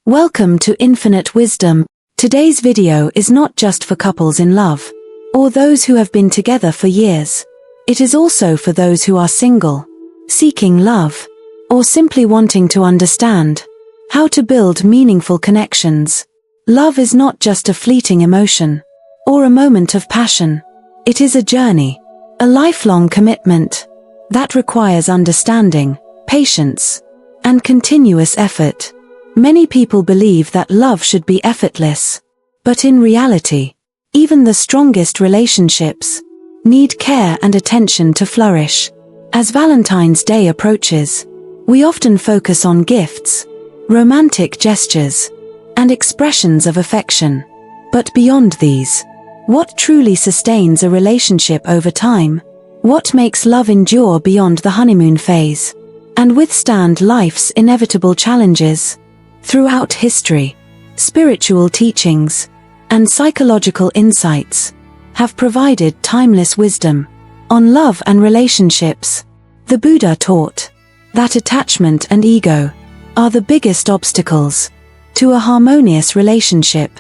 Welcome to Infinite Wisdom. Today's video is not just for couples in love, or those who have been together for years. It is also for those who are single, seeking love, or simply wanting to understand how to build meaningful connections. Love is not just a fleeting emotion, or a moment of passion. It is a journey, a lifelong commitment, that requires understanding, patience, and continuous effort. Many people believe that love should be effortless, but in reality, even the strongest relationships need care and attention to flourish. As Valentine's Day approaches, we often focus on gifts, romantic gestures, and expressions of affection. But beyond these, what truly sustains a relationship over time? What makes love endure beyond the honeymoon phase and withstand life's inevitable challenges? Throughout history, spiritual teachings and psychological insights have provided timeless wisdom on love and relationships. The Buddha taught that attachment and ego are the biggest obstacles to a harmonious relationship.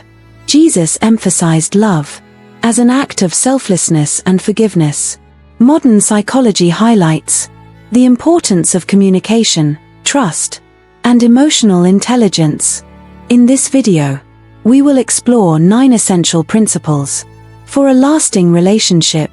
Jesus emphasized love as an act of selflessness and forgiveness. Modern psychology highlights the importance of communication, trust, and emotional intelligence. In this video, we will explore 9 essential principles for a lasting relationship,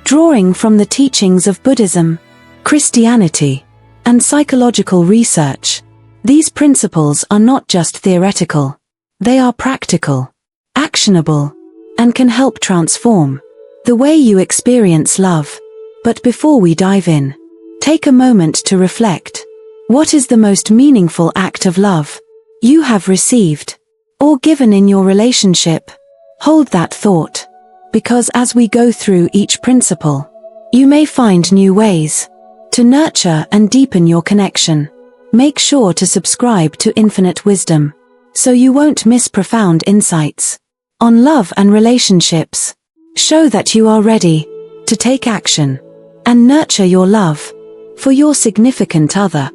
drawing from the teachings of Buddhism, Christianity, and psychological research. These principles are not just theoretical, they are practical, actionable, and can help transform the way you experience love. But before we dive in, take a moment to reflect. What is the most meaningful act of love you have received or given in your relationship? Hold that thought, because as we go through each principle, you may find new ways to nurture and deepen your connection. Make sure to subscribe to Infinite Wisdom so you won't miss profound insights on love and relationships. Show that you are ready to take action and nurture your love for your significant other.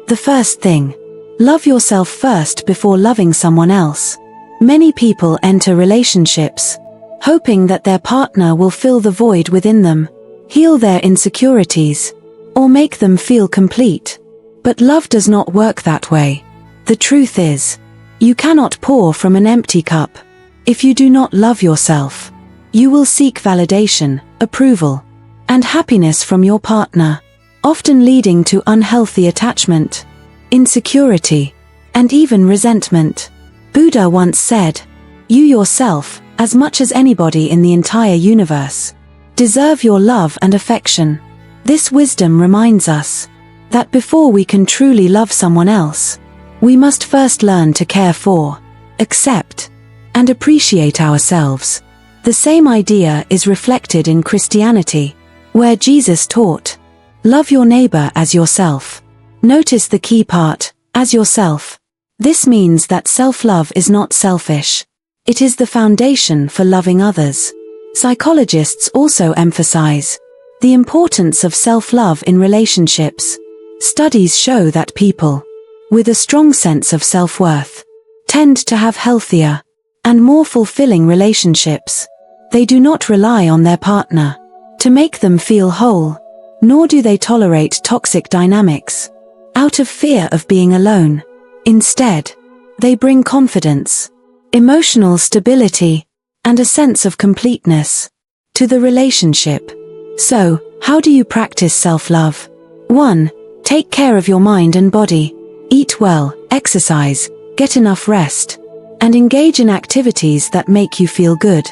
The first thing, love yourself first before loving someone else. Many people enter relationships hoping that their partner will fill the void within them, heal their insecurities, or make them feel complete. But love does not work that way. The truth is, you cannot pour from an empty cup. If you do not love yourself, you will seek validation, approval, and happiness from your partner, often leading to unhealthy attachment, insecurity, and even resentment. Buddha once said, "You yourself, as much as anybody in the entire universe, deserve your love and affection." This wisdom reminds us that before we can truly love someone else, we must first learn to care for, accept, and appreciate ourselves. The same idea is reflected in Christianity, where Jesus taught, "Love your neighbor as yourself." Notice the key part, as yourself. This means that self-love is not selfish. It is the foundation for loving others. Psychologists also emphasize the importance of self-love in relationships. Studies show that people with a strong sense of self-worth tend to have healthier and more fulfilling relationships. They do not rely on their partner to make them feel whole, nor do they tolerate toxic dynamics out of fear of being alone. Instead, they bring confidence, emotional stability, and a sense of completeness to the relationship. So, how do you practice self-love? 1. Take care of your mind and body. Eat well, exercise, get enough rest, and engage in activities that make you feel good.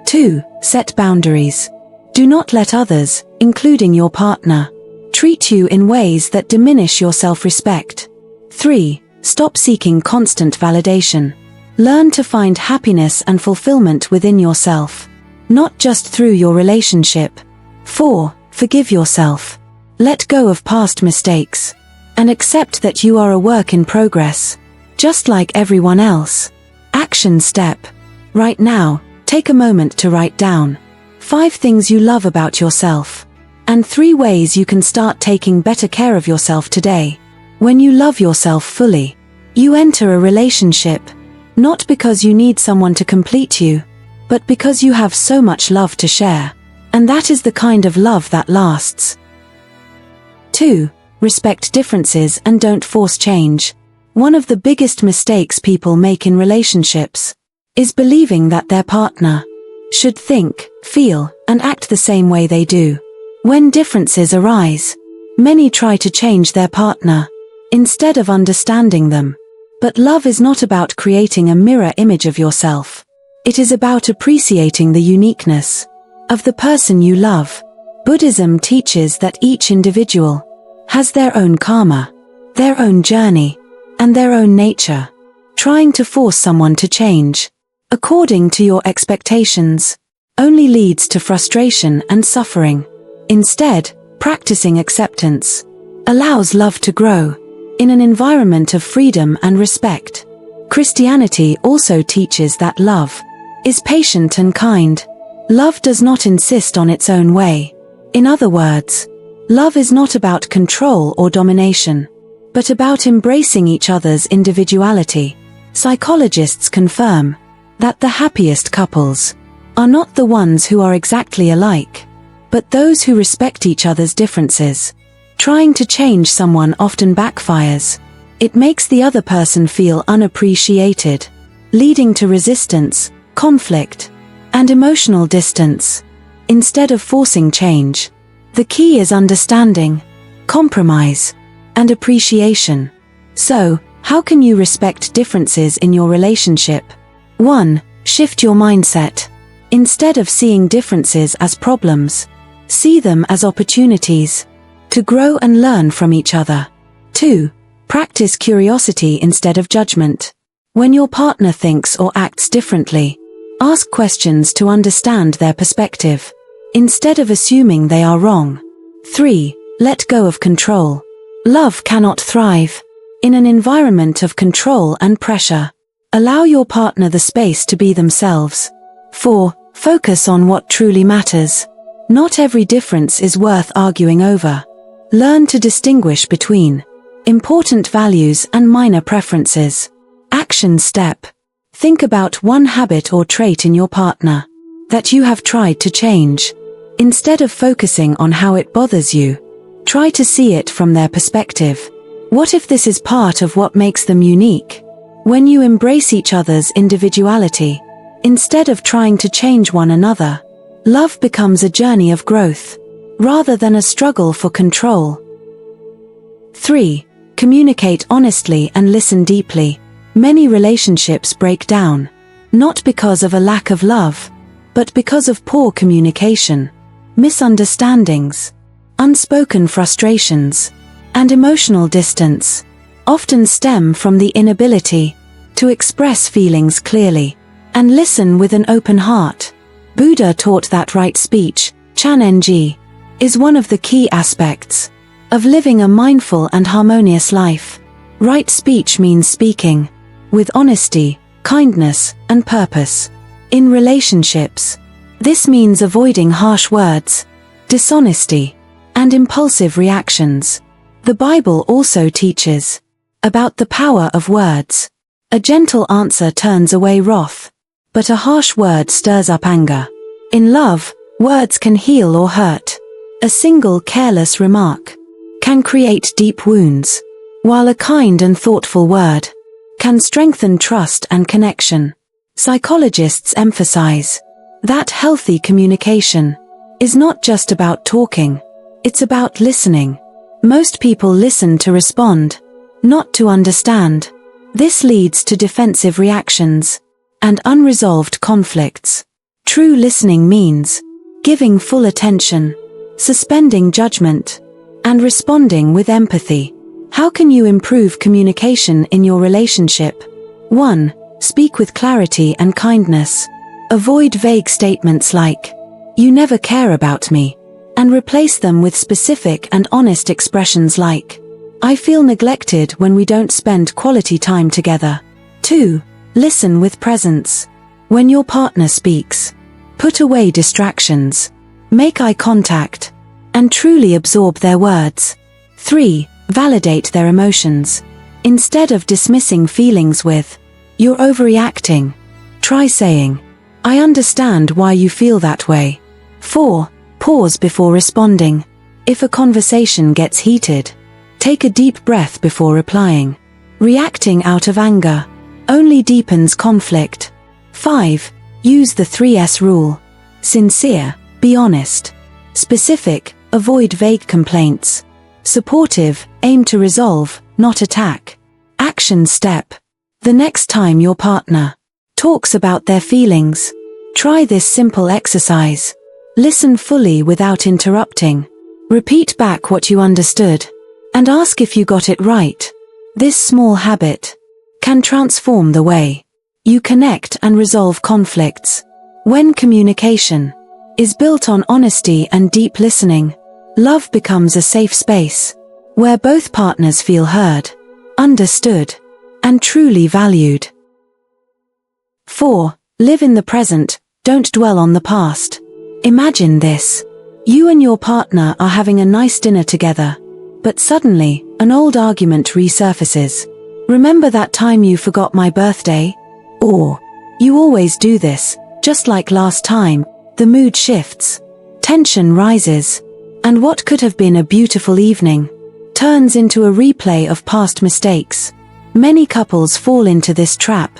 2. Set boundaries. Do not let others, including your partner, treat you in ways that diminish your self-respect. 3. Stop seeking constant validation. Learn to find happiness and fulfillment within yourself, not just through your relationship. 4. Forgive yourself. Let go of past mistakes, and accept that you are a work in progress, just like everyone else. Action step. Right now, take a moment to write down 5 things you love about yourself, and 3 ways you can start taking better care of yourself today. When you love yourself fully, You enter a relationship, not because you need someone to complete you, but because you have so much love to share. And that is the kind of love that lasts. 2. Respect differences and don't force change. One of the biggest mistakes people make in relationships is believing that their partner should think, feel, and act the same way they do. When differences arise, many try to change their partner instead of understanding them. But love is not about creating a mirror image of yourself. It is about appreciating the uniqueness of the person you love. Buddhism teaches that each individual has their own karma, their own journey, and their own nature. Trying to force someone to change according to your expectations only leads to frustration and suffering. Instead, practicing acceptance allows love to grow in an environment of freedom and respect. Christianity also teaches that love is patient and kind. Love does not insist on its own way. In other words, love is not about control or domination, but about embracing each other's individuality. Psychologists confirm that the happiest couples are not the ones who are exactly alike, but those who respect each other's differences. Trying to change someone often backfires. It makes the other person feel unappreciated, leading to resistance, conflict, and emotional distance. Instead of forcing change, the key is understanding, compromise, and appreciation. So, how can you respect differences in your relationship? 1. Shift your mindset. Instead of seeing differences as problems, see them as opportunities to grow and learn from each other. 2. Practice curiosity instead of judgment. When your partner thinks or acts differently, ask questions to understand their perspective, instead of assuming they are wrong. 3. Let go of control. Love cannot thrive in an environment of control and pressure. Allow your partner the space to be themselves. 4. Focus on what truly matters. Not every difference is worth arguing over. Learn to distinguish between important values and minor preferences. Action step. Think about one habit or trait in your partner that you have tried to change. Instead of focusing on how it bothers you, try to see it from their perspective. What if this is part of what makes them unique? When you embrace each other's individuality, instead of trying to change one another, love becomes a journey of growth, rather than a struggle for control. 3. Communicate honestly and listen deeply. Many relationships break down, not because of a lack of love, but because of poor communication, misunderstandings, unspoken frustrations, and emotional distance. Often stem from the inability to express feelings clearly and listen with an open heart. Buddha taught that right speech, Chanenji, is one of the key aspects of living a mindful and harmonious life. Right speech means speaking with honesty, kindness, and purpose. In relationships, this means avoiding harsh words, dishonesty, and impulsive reactions. The Bible also teaches about the power of words. A gentle answer turns away wrath, but a harsh word stirs up anger. In love, words can heal or hurt. A single careless remark can create deep wounds, while a kind and thoughtful word can strengthen trust and connection. Psychologists emphasize that healthy communication is not just about talking, it's about listening. Most people listen to respond, not to understand. This leads to defensive reactions and unresolved conflicts. True listening means giving full attention, suspending judgment, and responding with empathy. How can you improve communication in your relationship? 1. Speak with clarity and kindness. Avoid vague statements like, "You never care about me," and replace them with specific and honest expressions like, "I feel neglected when we don't spend quality time together." 2. Listen with presence. When your partner speaks, put away distractions, make eye contact, and truly absorb their words. 3. Validate their emotions. Instead of dismissing feelings with, "You're overreacting," try saying, "I understand why you feel that way." 4. Pause before responding. If a conversation gets heated, take a deep breath before replying. Reacting out of anger only deepens conflict. 5. Use the 3S rule. Sincere, be honest. Specific, avoid vague complaints. Supportive, aim to resolve, not attack. Action step. The next time your partner talks about their feelings, try this simple exercise. Listen fully without interrupting. Repeat back what you understood, and ask if you got it right. This small habit can transform the way you connect and resolve conflicts. When communication is built on honesty and deep listening, love becomes a safe space where both partners feel heard, understood, and truly valued. 4. Live in the present, don't dwell on the past. Imagine this. You and your partner are having a nice dinner together, but suddenly, an old argument resurfaces. "Remember that time you forgot my birthday?" Or, "You always do this, just like last time." The mood shifts. Tension rises. And what could have been a beautiful evening turns into a replay of past mistakes. Many couples fall into this trap,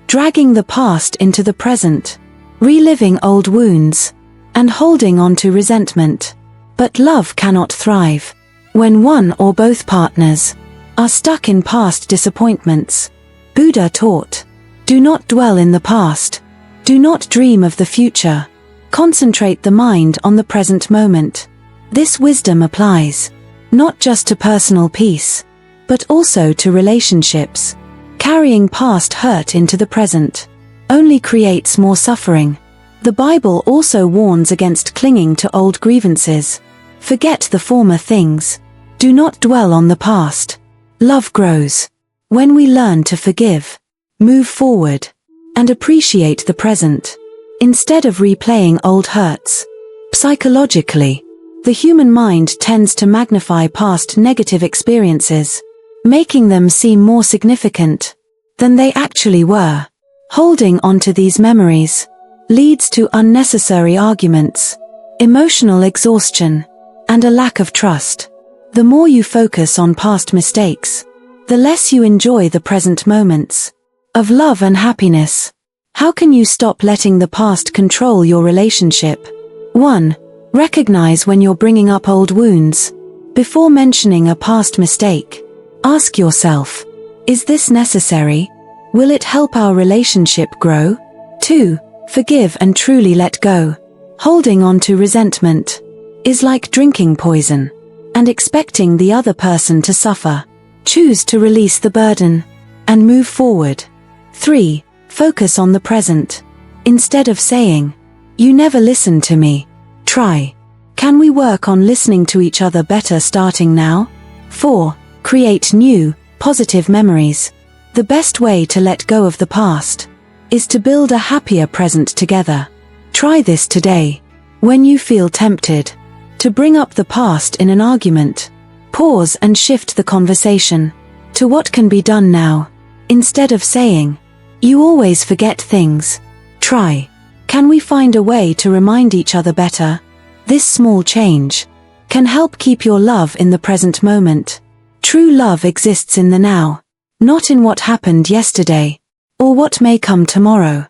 dragging the past into the present, reliving old wounds, and holding on to resentment. But love cannot thrive when one or both partners are stuck in past disappointments. Buddha taught, "Do not dwell in the past. Do not dream of the future. Concentrate the mind on the present moment." This wisdom applies not just to personal peace, but also to relationships. Carrying past hurt into the present only creates more suffering. The Bible also warns against clinging to old grievances. Forget the former things. Do not dwell on the past. Love grows when we learn to forgive, move forward, and appreciate the present, instead of replaying old hurts. Psychologically, the human mind tends to magnify past negative experiences, making them seem more significant than they actually were. Holding onto these memories leads to unnecessary arguments, emotional exhaustion, and a lack of trust. The more you focus on past mistakes, the less you enjoy the present moments of love and happiness. How can you stop letting the past control your relationship? 1. Recognize when you're bringing up old wounds. Before mentioning a past mistake, ask yourself, is this necessary? Will it help our relationship grow? 2. Forgive and truly let go. Holding on to resentment is like drinking poison and expecting the other person to suffer. Choose to release the burden and move forward. 3. Focus on the present. Instead of saying, "You never listen to me," try, "Can we work on listening to each other better starting now?" 4. Create new, positive memories. The best way to let go of the past is to build a happier present together. Try this today. When you feel tempted to bring up the past in an argument, pause and shift the conversation to what can be done now. Instead of saying, "You always forget things," try, "Can we find a way to remind each other better?" This small change can help keep your love in the present moment. True love exists in the now, not in what happened yesterday or what may come tomorrow.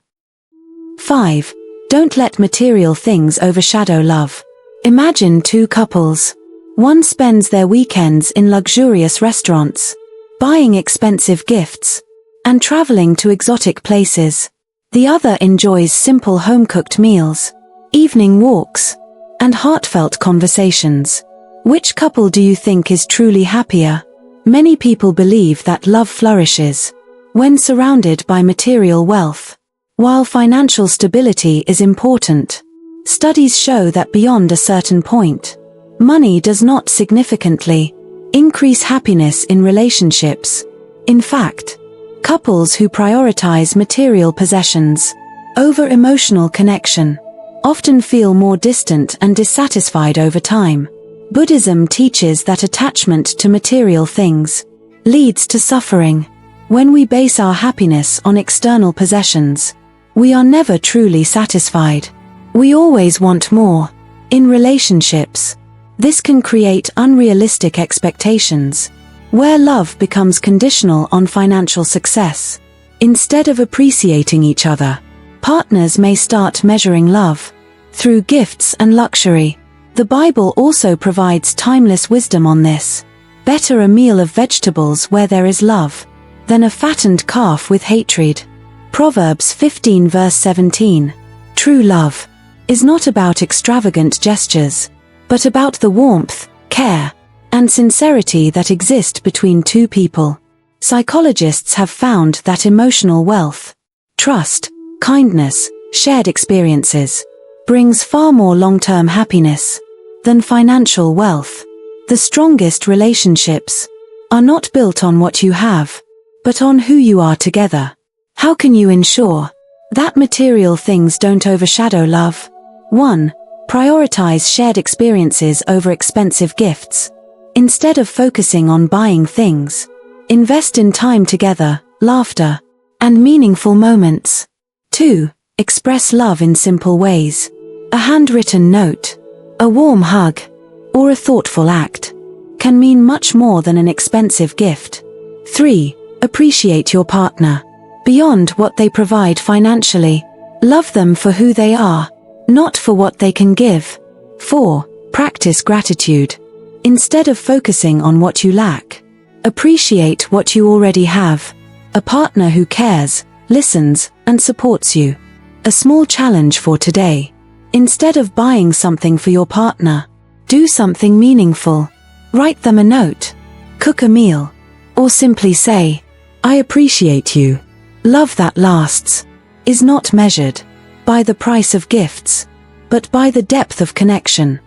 5. Don't let material things overshadow love. Imagine two couples. One spends their weekends in luxurious restaurants, buying expensive gifts, and traveling to exotic places. The other enjoys simple home-cooked meals, evening walks, and heartfelt conversations. Which couple do you think is truly happier? Many people believe that love flourishes when surrounded by material wealth. While financial stability is important, studies show that beyond a certain point, money does not significantly increase happiness in relationships. In fact, couples who prioritize material possessions over emotional connection often feel more distant and dissatisfied over time. Buddhism teaches that attachment to material things leads to suffering. When we base our happiness on external possessions, we are never truly satisfied. We always want more. In relationships, this can create unrealistic expectations, where love becomes conditional on financial success. Instead of appreciating each other, partners may start measuring love through gifts and luxury. The Bible also provides timeless wisdom on this. Better a meal of vegetables where there is love, than a fattened calf with hatred. Proverbs 15 verse 17. True love is not about extravagant gestures, but about the warmth, care, and sincerity that exist between two people. Psychologists have found that emotional wealth, trust, kindness, shared experiences, brings far more long-term happiness than financial wealth. The strongest relationships are not built on what you have, but on who you are together. How can you ensure that material things don't overshadow love? 1. Prioritize shared experiences over expensive gifts. Instead of focusing on buying things, invest in time together, laughter, and meaningful moments. 2. Express love in simple ways. A handwritten note, a warm hug, or a thoughtful act can mean much more than an expensive gift. 3. Appreciate your partner beyond what they provide financially. Love them for who they are, not for what they can give. 4. Practice gratitude. Instead of focusing on what you lack, appreciate what you already have. A partner who cares, listens, and supports you. A small challenge for today. Instead of buying something for your partner, do something meaningful. Write them a note, cook a meal, or simply say, "I appreciate you." Love that lasts is not measured by the price of gifts, but by the depth of connection.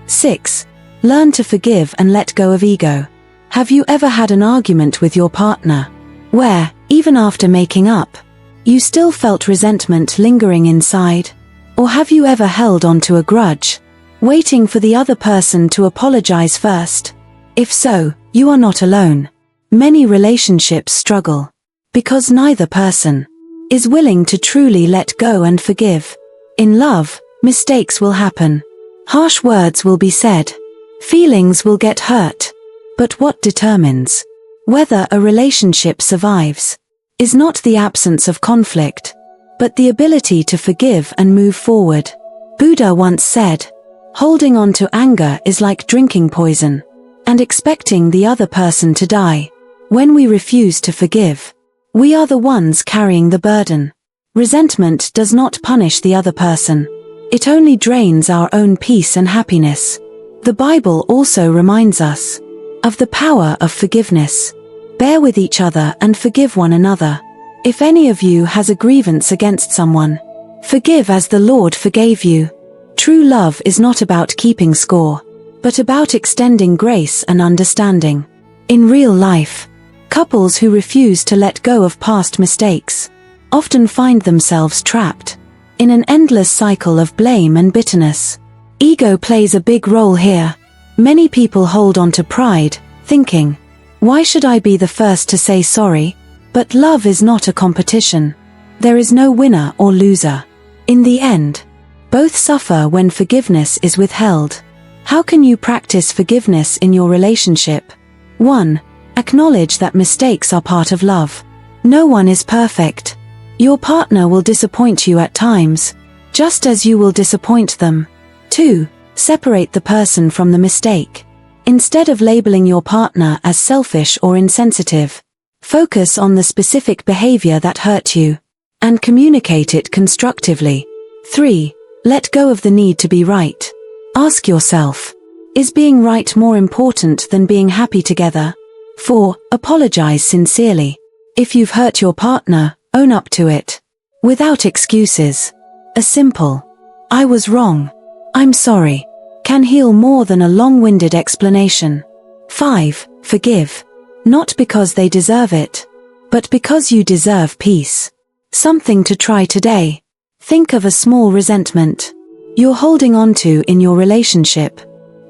6. Learn to forgive and let go of ego. Have you ever had an argument with your partner where, even after making up, you still felt resentment lingering inside? Or have you ever held on to a grudge, waiting for the other person to apologize first? If so, you are not alone. Many relationships struggle because neither person is willing to truly let go and forgive. In love, mistakes will happen. Harsh words will be said. Feelings will get hurt. But what determines whether a relationship survives is not the absence of conflict, but the ability to forgive and move forward. Buddha once said, "Holding on to anger is like drinking poison and expecting the other person to die." When we refuse to forgive, we are the ones carrying the burden. Resentment does not punish the other person. It only drains our own peace and happiness. The Bible also reminds us of the power of forgiveness. Bear with each other and forgive one another. If any of you has a grievance against someone, forgive as the Lord forgave you. True love is not about keeping score, but about extending grace and understanding. In real life, couples who refuse to let go of past mistakes often find themselves trapped in an endless cycle of blame and bitterness. Ego plays a big role here. Many people hold on to pride, thinking, "Why should I be the first to say sorry?" But love is not a competition. There is no winner or loser. In the end, both suffer when forgiveness is withheld. How can you practice forgiveness in your relationship? 1. Acknowledge that mistakes are part of love. No one is perfect. Your partner will disappoint you at times, just as you will disappoint them. 2. Separate the person from the mistake. Instead of labeling your partner as selfish or insensitive, focus on the specific behavior that hurt you, and communicate it constructively. 3. Let go of the need to be right. Ask yourself, is being right more important than being happy together? 4. Apologize sincerely. If you've hurt your partner, own up to it, without excuses. A simple, "I was wrong, I'm sorry," can heal more than a long-winded explanation. 5. Forgive. Not because they deserve it, but because you deserve peace. Something to try today. Think of a small resentment you're holding on to in your relationship.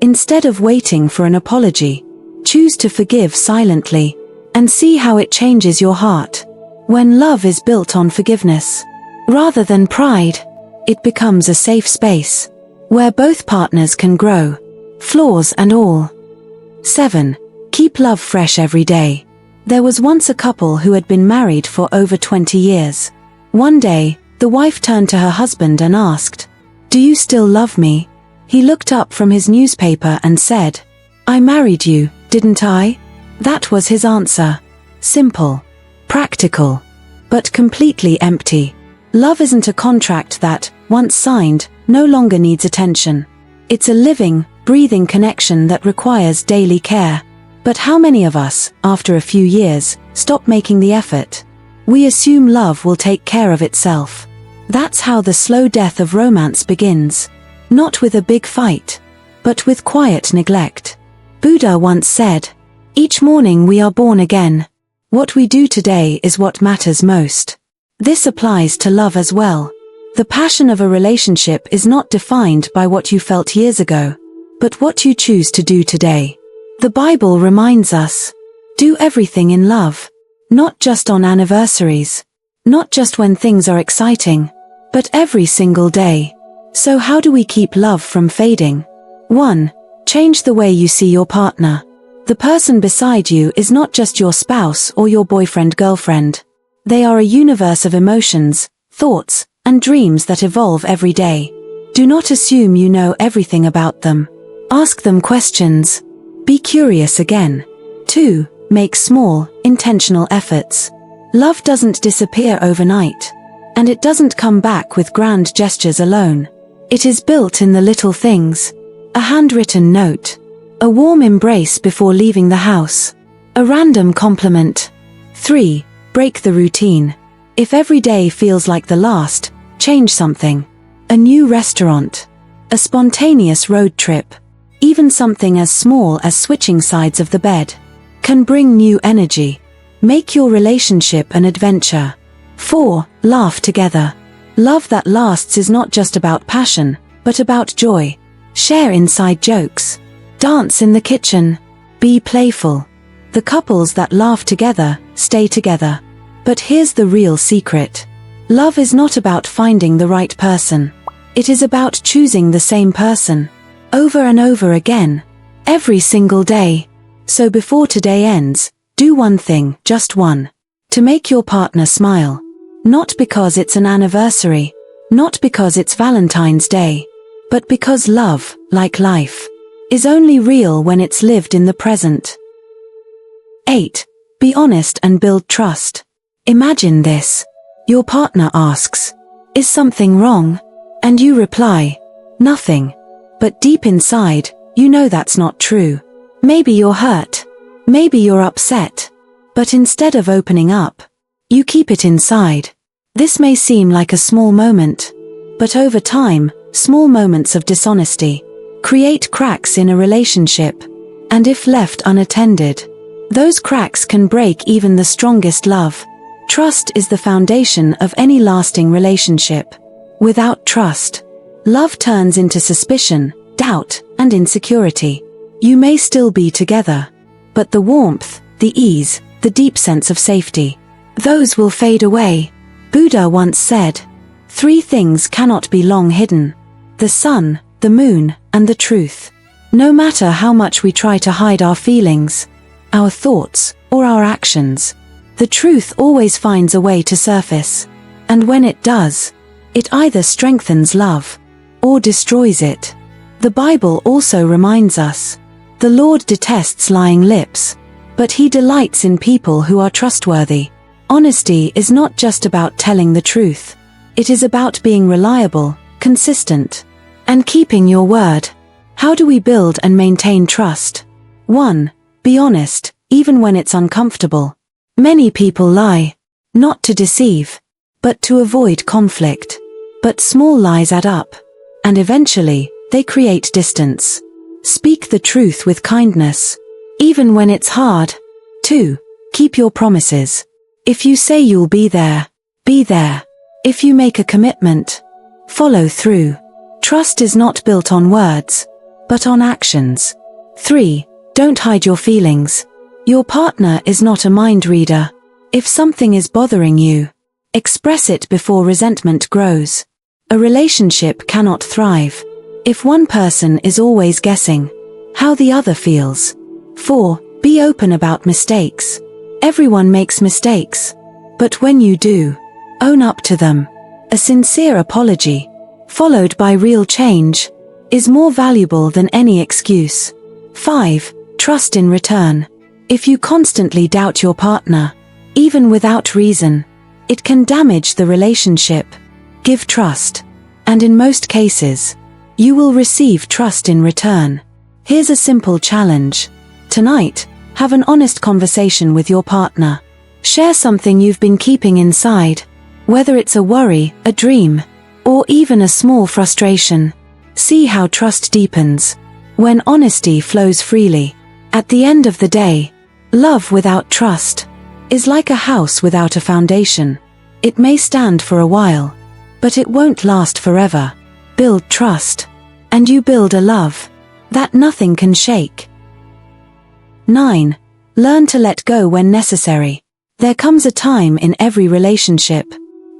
Instead of waiting for an apology, choose to forgive silently. and see how it changes your heart. When love is built on forgiveness, rather than pride, it becomes a safe space, where both partners can grow, flaws and all. 7. Keep love fresh every day. There was once a couple who had been married for over 20 years. One day, the wife turned to her husband and asked, "Do you still love me?" He looked up from his newspaper and said, "I married you, didn't I?" That was his answer. Simple, practical, but completely empty. Love isn't a contract that, once signed, no longer needs attention. It's a living, breathing connection that requires daily care. But how many of us, after a few years, stop making the effort? We assume love will take care of itself. That's how the slow death of romance begins. Not with a big fight, but with quiet neglect. Buddha once said, "Each morning we are born again. What we do today is what matters most." This applies to love as well. The passion of a relationship is not defined by what you felt years ago, but what you choose to do today. The Bible reminds us, do everything in love. Not just on anniversaries. Not just when things are exciting. But every single day. So how do we keep love from fading? 1. Change the way you see your partner. The person beside you is not just your spouse or your boyfriend-girlfriend. They are a universe of emotions, thoughts, and dreams that evolve every day. Do not assume you know everything about them. Ask them questions. Be curious again. 2. Make small, intentional efforts. Love doesn't disappear overnight. And it doesn't come back with grand gestures alone. It is built in the little things. A handwritten note. A warm embrace before leaving the house. A random compliment. 3. Break the routine. If every day feels like the last, change something. A new restaurant. A spontaneous road trip. Even something as small as switching sides of the bed can bring new energy. Make your relationship an adventure. 4. Laugh together. Love that lasts is not just about passion, but about joy. Share inside jokes. Dance in the kitchen. Be playful. The couples that laugh together, stay together. But here's the real secret. Love is not about finding the right person. It is about choosing the same person. Over and over again. Every single day. So before today ends, do one thing, just one. To make your partner smile. Not because it's an anniversary. Not because it's Valentine's Day. But because love, like life, is only real when it's lived in the present. 8. Be honest and build trust. Imagine this. Your partner asks, "Is something wrong?" And you reply, "Nothing." But deep inside, you know that's not true. Maybe you're hurt. Maybe you're upset. But instead of opening up, you keep it inside. This may seem like a small moment. But over time, small moments of dishonesty create cracks in a relationship. And if left unattended, those cracks can break even the strongest love. Trust is the foundation of any lasting relationship. Without trust, love turns into suspicion, doubt, and insecurity. You may still be together, but the warmth, the ease, the deep sense of safety, those will fade away. Buddha once said, 3 things cannot be long hidden: the sun, the moon, and the truth. No matter how much we try to hide our feelings, our thoughts, or our actions, the truth always finds a way to surface. And when it does, it either strengthens love or destroys it. The Bible also reminds us, the Lord detests lying lips, but He delights in people who are trustworthy. Honesty is not just about telling the truth. It is about being reliable, consistent, and keeping your word. How do we build and maintain trust? 1. Be honest, even when it's uncomfortable. Many people lie, not to deceive, but to avoid conflict. But small lies add up, and eventually, they create distance. Speak the truth with kindness, even when it's hard. 2. Keep your promises. If you say you'll be there, be there. If you make a commitment, follow through. Trust is not built on words, but on actions. 3. Don't hide your feelings. Your partner is not a mind reader. If something is bothering you, express it before resentment grows. A relationship cannot thrive if one person is always guessing how the other feels. 4. Be open about mistakes. Everyone makes mistakes. But when you do, own up to them. A sincere apology, followed by real change, is more valuable than any excuse. 5. Trust in return. If you constantly doubt your partner, even without reason, it can damage the relationship. Give trust, and in most cases, you will receive trust in return. Here's a simple challenge. Tonight, have an honest conversation with your partner. Share something you've been keeping inside, whether it's a worry, a dream, or even a small frustration. See how trust deepens when honesty flows freely. At the end of the day, love without trust is like a house without a foundation. It may stand for a while, but it won't last forever. Build trust, and you build a love that nothing can shake. 9. Learn to let go when necessary. There comes a time in every relationship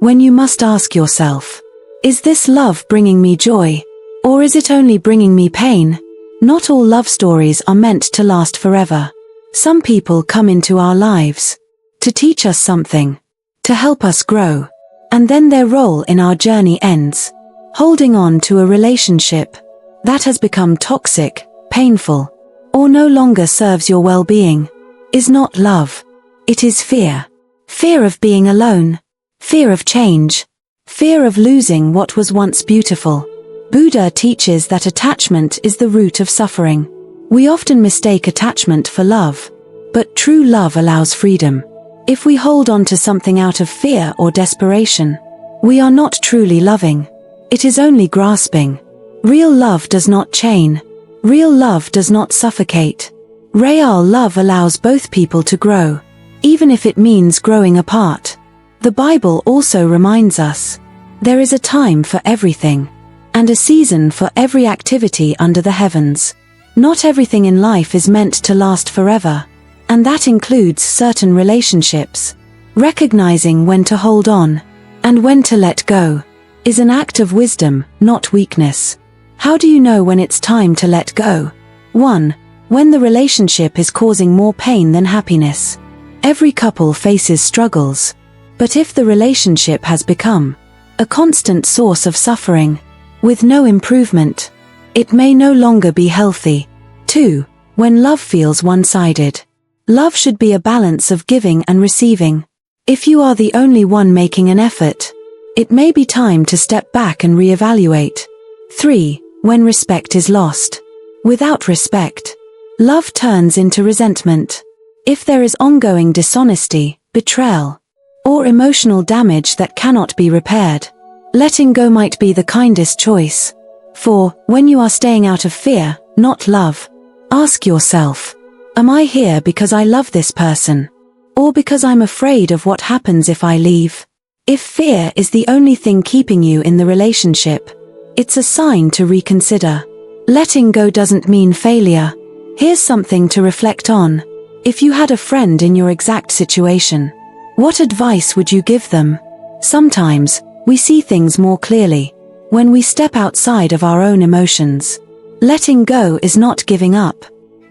when you must ask yourself, is this love bringing me joy, or is it only bringing me pain? Not all love stories are meant to last forever. Some people come into our lives to teach us something, to help us grow, and then their role in our journey ends. Holding on to a relationship that has become toxic, painful, or no longer serves your well-being is not love. It is fear. Fear of being alone. Fear of change. Fear of losing what was once beautiful. Buddha teaches that attachment is the root of suffering. We often mistake attachment for love, but true love allows freedom. If we hold on to something out of fear or desperation, we are not truly loving. It is only grasping. Real love does not chain. Real love does not suffocate. Real love allows both people to grow, even if it means growing apart. The Bible also reminds us, there is a time for everything, and a season for every activity under the heavens. Not everything in life is meant to last forever, and that includes certain relationships. Recognizing when to hold on, and when to let go, is an act of wisdom, not weakness. How do you know when it's time to let go? 1. When the relationship is causing more pain than happiness. Every couple faces struggles, but if the relationship has become a constant source of suffering, with no improvement, it may no longer be healthy. 2. When love feels one-sided. Love should be a balance of giving and receiving. If you are the only one making an effort, it may be time to step back and reevaluate. 3. When respect is lost. Without respect, love turns into resentment. If there is ongoing dishonesty, betrayal, or emotional damage that cannot be repaired, letting go might be the kindest choice. 4. When you are staying out of fear, not love, ask yourself, am I here because I love this person, or because I'm afraid of what happens if I leave? If fear is the only thing keeping you in the relationship, it's a sign to reconsider. Letting go doesn't mean failure. Here's something to reflect on. If you had a friend in your exact situation, what advice would you give them? Sometimes, we see things more clearly when we step outside of our own emotions. Letting go is not giving up.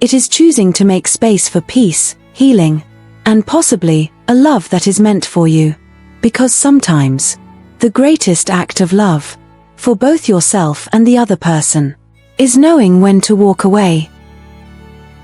It is choosing to make space for peace, healing, and possibly a love that is meant for you. Because sometimes, the greatest act of love, for both yourself and the other person, is knowing when to walk away.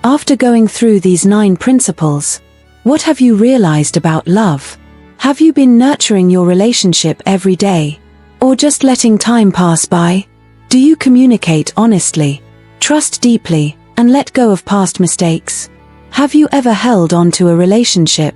After going through these 9 principles, what have you realized about love? Have you been nurturing your relationship every day, or just letting time pass by? Do you communicate honestly, trust deeply, and let go of past mistakes? Have you ever held on to a relationship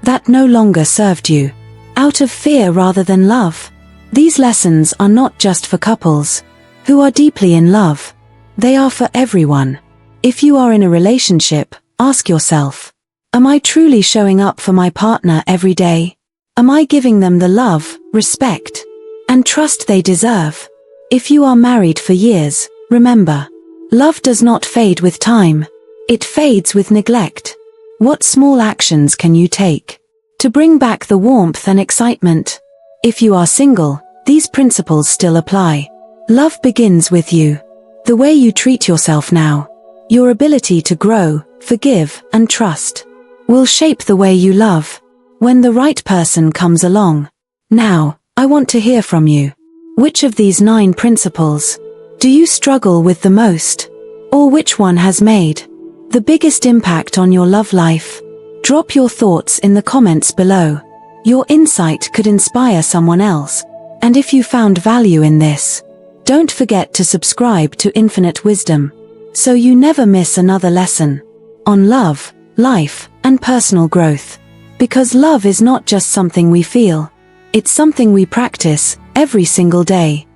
that no longer served you, out of fear rather than love? These lessons are not just for couples who are deeply in love. They are for everyone. If you are in a relationship, ask yourself, am I truly showing up for my partner every day? Am I giving them the love, respect, and trust they deserve? If you are married for years, remember, love does not fade with time. It fades with neglect. What small actions can you take to bring back the warmth and excitement? If you are single, these principles still apply. Love begins with you. The way you treat yourself now, your ability to grow, forgive, and trust, will shape the way you love when the right person comes along. Now, I want to hear from you. Which of these 9 principles do you struggle with the most? Or which one has made the biggest impact on your love life? Drop your thoughts in the comments below. Your insight could inspire someone else. And if you found value in this, don't forget to subscribe to Infinite Wisdom, so you never miss another lesson on love, life, and personal growth. Because love is not just something we feel, it's something we practice every single day.